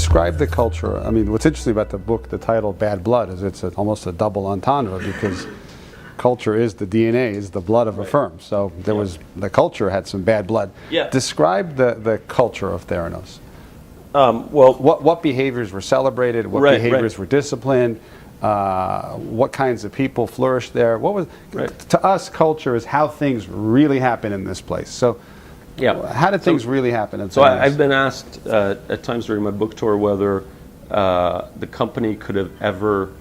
Describe the culture. I mean, what's interesting about the book, the title "Bad Blood," is it's almost a double entendre because culture is the DNA, is the blood of a firm. So there was the culture had some bad blood. Yeah. Describe the culture of Theranos. Well, What behaviors were celebrated? What behaviors were disciplined? What kinds of people flourished there? What was to us, culture is how things really happen in this place. So, how did things really happen? So I've been asked at times during my book tour whether the company could have ever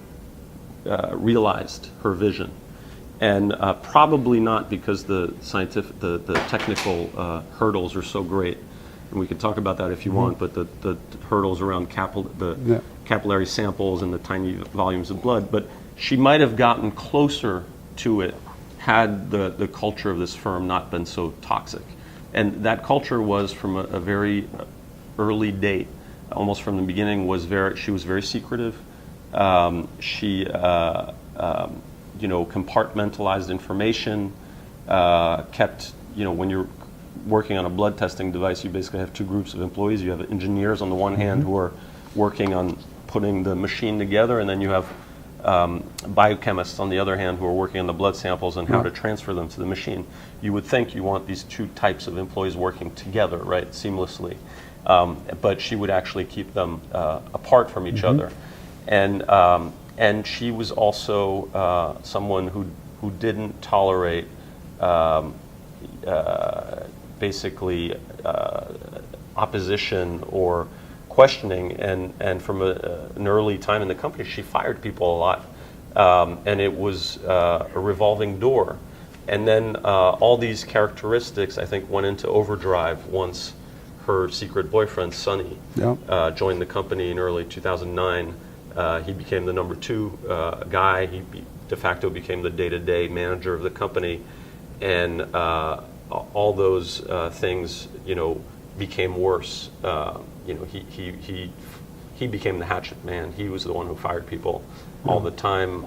realized her vision, and probably not, because the technical hurdles are so great. And we could talk about that if you want, but the hurdles around capillary samples and the tiny volumes of blood. But she might have gotten closer to it had the culture of this firm not been so toxic. And that culture was from a very early date, almost from the beginning, she was very secretive. She compartmentalized information, kept, when you're working on a blood testing device, you basically have two groups of employees. You have engineers on the one hand who are working on putting the machine together, and then you have biochemists on the other hand who are working on the blood samples and how to transfer them to the machine. You would think you want these two types of employees working together, right, seamlessly. But she would actually keep them apart from each other. And she was also someone who didn't tolerate basically opposition or questioning, and from an early time in the company, she fired people a lot, and it was a revolving door. And then all these characteristics, I think, went into overdrive once her secret boyfriend, Sonny, joined the company in early 2009. He became the number 2 guy. He de facto became the day-to-day manager of the company, and all those things, became worse. He became the hatchet man. He was the one who fired people all the time.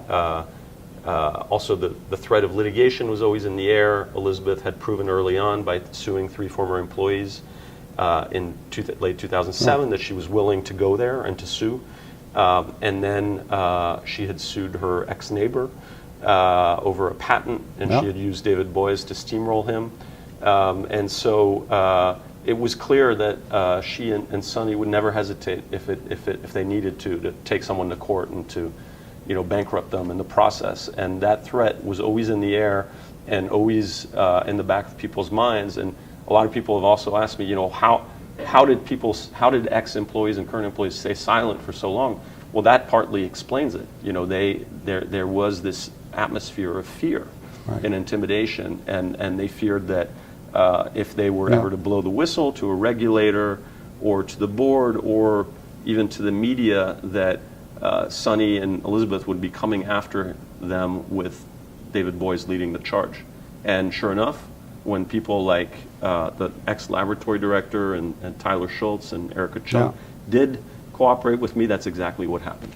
Also, the threat of litigation was always in the air. Elizabeth had proven early on by suing 3 former employees in late 2007 that she was willing to go there and to sue. And then she had sued her ex-neighbor over a patent, and she had used David Boies to steamroll him. And so it was clear that she and Sonny would never hesitate if they needed to take someone to court and to bankrupt them in the process. And that threat was always in the air and always in the back of people's minds. And a lot of people have also asked me, how did ex-employees and current employees stay silent for so long? Well, that partly explains it. There was this atmosphere of fear and intimidation, and they feared that if they were ever to blow the whistle to a regulator or to the board or even to the media, that Sonny and Elizabeth would be coming after them with David Boies leading the charge. And sure enough, when people like the ex-laboratory director and Tyler Schultz and Erica Chung did cooperate with me, that's exactly what happened.